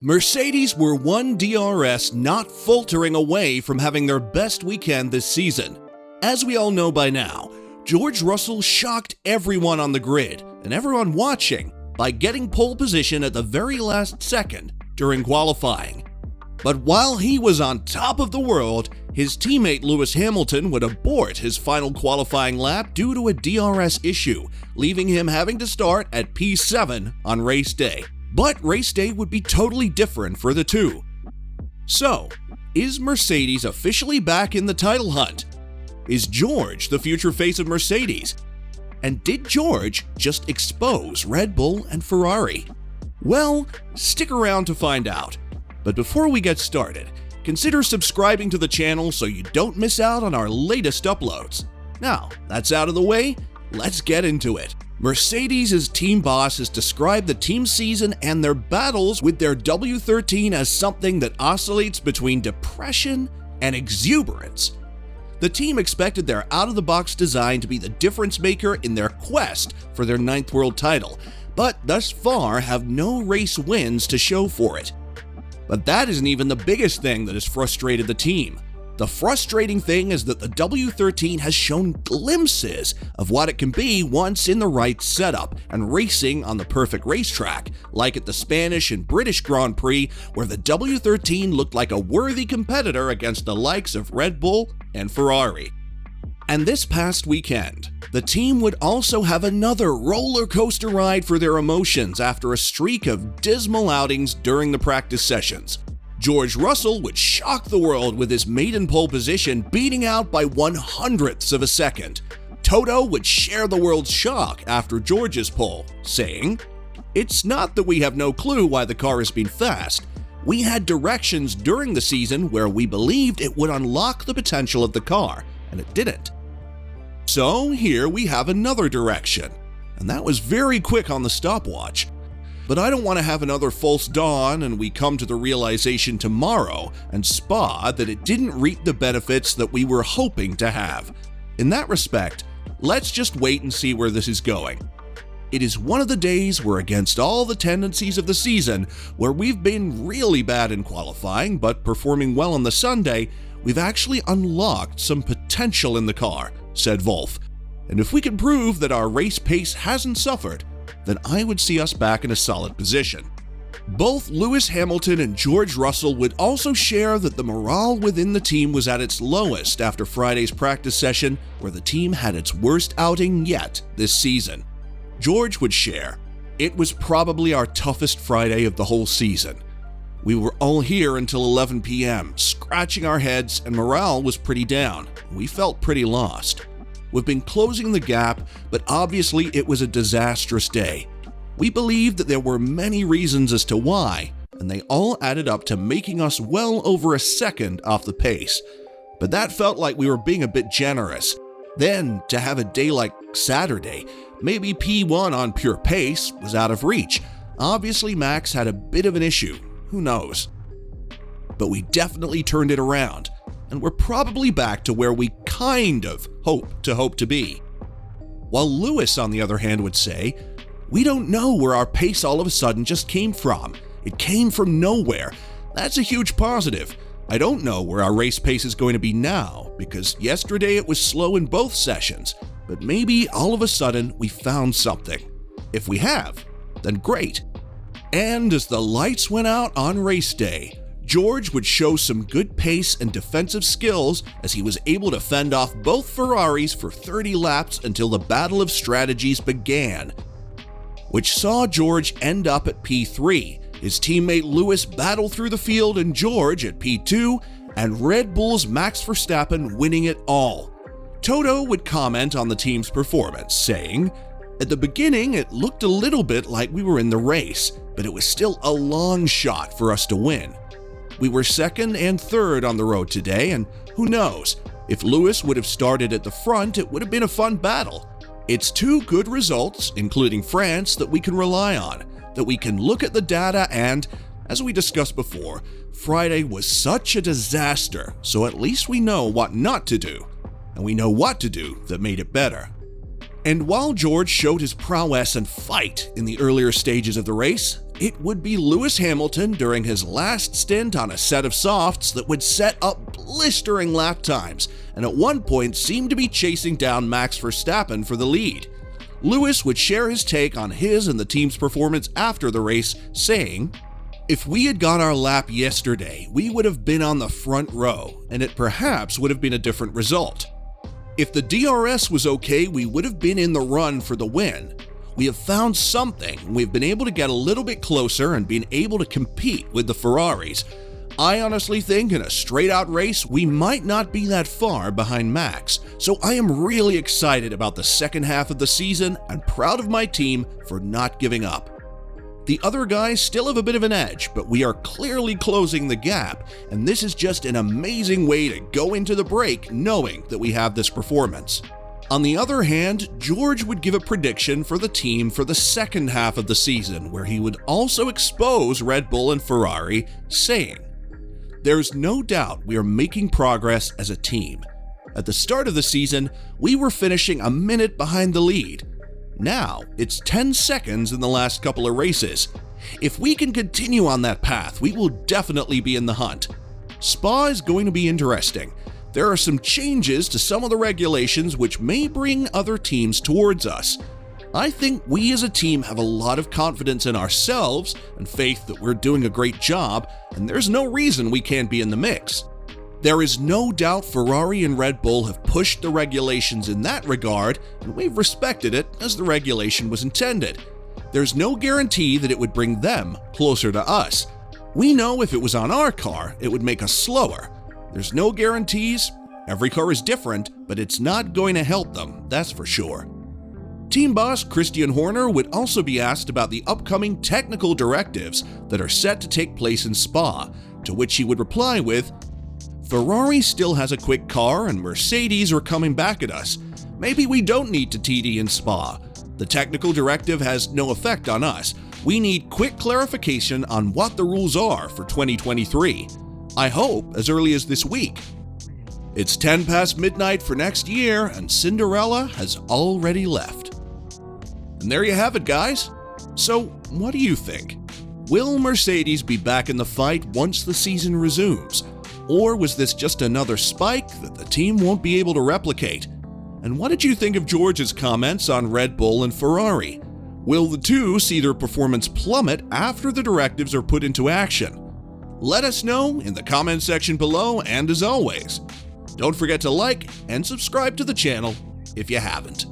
Mercedes were one DRS not faltering away from having their best weekend this season. As we all know by now, George Russell shocked everyone on the grid and everyone watching by getting pole position at the very last second during qualifying. But while he was on top of the world, his teammate Lewis Hamilton would abort his final qualifying lap due to a DRS issue, leaving him having to start at P7 on race day. But race day would be totally different for the two. So, is Mercedes officially back in the title hunt? Is George the future face of Mercedes? And did George just expose Red Bull and Ferrari? Well, stick around to find out. But before we get started, consider subscribing to the channel so you don't miss out on our latest uploads. Now, that's out of the way, let's get into it. Mercedes' team boss has described the team season and their battles with their W13 as something that oscillates between depression and exuberance. The team expected their out-of-the-box design to be the difference maker in their quest for their 9th world title, but thus far have no race wins to show for it. But that isn't even the biggest thing that has frustrated the team. The frustrating thing is that the W13 has shown glimpses of what it can be once in the right setup and racing on the perfect racetrack, like at the Spanish and British Grand Prix, where the W13 looked like a worthy competitor against the likes of Red Bull and Ferrari. And this past weekend, the team would also have another roller coaster ride for their emotions after a streak of dismal outings during the practice sessions. George Russell would shock the world with his maiden pole position beating out by 1/100ths of a second. Toto would share the world's shock after George's pole, saying, "It's not that we have no clue why the car has been fast. We had directions during the season where we believed it would unlock the potential of the car, and it didn't. So here we have another direction, and that was very quick on the stopwatch. But I don't want to have another false dawn and we come to the realization tomorrow and Spa that it didn't reap the benefits that we were hoping to have. In that respect, let's just wait and see where this is going. It is one of the days where, against all the tendencies of the season, where we've been really bad in qualifying but performing well on the Sunday, we've actually unlocked some potential in the car," said Wolff. "And if we can prove that our race pace hasn't suffered, then I would see us back in a solid position." Both Lewis Hamilton and George Russell would also share that the morale within the team was at its lowest after Friday's practice session, where the team had its worst outing yet this season. George would share, "It was probably our toughest Friday of the whole season. We were all here until 11 p.m., scratching our heads, and morale was pretty down. We felt pretty lost. We've been closing the gap, but obviously it was a disastrous day. We believe that there were many reasons as to why, and they all added up to making us well over a second off the pace. But that felt like we were being a bit generous. Then, to have a day like Saturday, maybe P1 on pure pace was out of reach. Obviously Max had a bit of an issue, who knows? But we definitely turned it around, and we're probably back to where we kind of hope to be." While Lewis, on the other hand, would say, "We don't know where our pace all of a sudden just came from. It came from nowhere. That's a huge positive. I don't know where our race pace is going to be now, because yesterday it was slow in both sessions, but maybe all of a sudden we found something. If we have, then great." And as the lights went out on race day, George would show some good pace and defensive skills as he was able to fend off both Ferraris for 30 laps until the battle of strategies began, which saw George end up at P3, his teammate Lewis battle through the field and George at P2, and Red Bull's Max Verstappen winning it all. Toto would comment on the team's performance, saying, "At the beginning it looked a little bit like we were in the race, but it was still a long shot for us to win. We were second and third on the road today, and who knows, if Lewis would have started at the front, it would have been a fun battle. It's two good results, including France, that we can rely on, that we can look at the data and, as we discussed before, Friday was such a disaster, so at least we know what not to do, and we know what to do that made it better." And while George showed his prowess and fight in the earlier stages of the race, It would be Lewis Hamilton during his last stint on a set of softs that would set up blistering lap times, and at one point seemed to be chasing down Max Verstappen for the lead. Lewis would share his take on his and the team's performance after the race, saying, "If we had got our lap yesterday, we would have been on the front row, and it perhaps would have been a different result. If the DRS was okay, we would have been in the run for the win. We have found something. We've been able to get a little bit closer and been able to compete with the Ferraris. I honestly think in a straight-out race, we might not be that far behind Max, so I am really excited about the second half of the season and proud of my team for not giving up. The other guys still have a bit of an edge, but we are clearly closing the gap, and this is just an amazing way to go into the break knowing that we have this performance." On the other hand, George would give a prediction for the team for the second half of the season, where he would also expose Red Bull and Ferrari, saying, "There's no doubt we are making progress as a team. At the start of the season, we were finishing a minute behind the lead. Now, it's 10 seconds in the last couple of races. If we can continue on that path, we will definitely be in the hunt. Spa is going to be interesting. There are some changes to some of the regulations which may bring other teams towards us. I think we as a team have a lot of confidence in ourselves and faith that we're doing a great job, and there's no reason we can't be in the mix. There is no doubt Ferrari and Red Bull have pushed the regulations in that regard, and we've respected it as the regulation was intended. There's no guarantee that it would bring them closer to us. We know if it was on our car, it would make us slower. There's no guarantees. Every car is different, but it's not going to help them, that's for sure." Team boss Christian Horner would also be asked about the upcoming technical directives that are set to take place in Spa, to which he would reply with, "Ferrari still has a quick car and Mercedes are coming back at us. Maybe we don't need to TD in Spa. The technical directive has no effect on us. We need quick clarification on what the rules are for 2023. I hope as early as this week." It's 10 past midnight for next year, and Cinderella has already left. And there you have it, guys. So, what do you think? Will Mercedes be back in the fight once the season resumes? Or was this just another spike that the team won't be able to replicate? And what did you think of George's comments on Red Bull and Ferrari? Will the two see their performance plummet after the directives are put into action? Let us know in the comment section below, and as always, don't forget to like and subscribe to the channel if you haven't.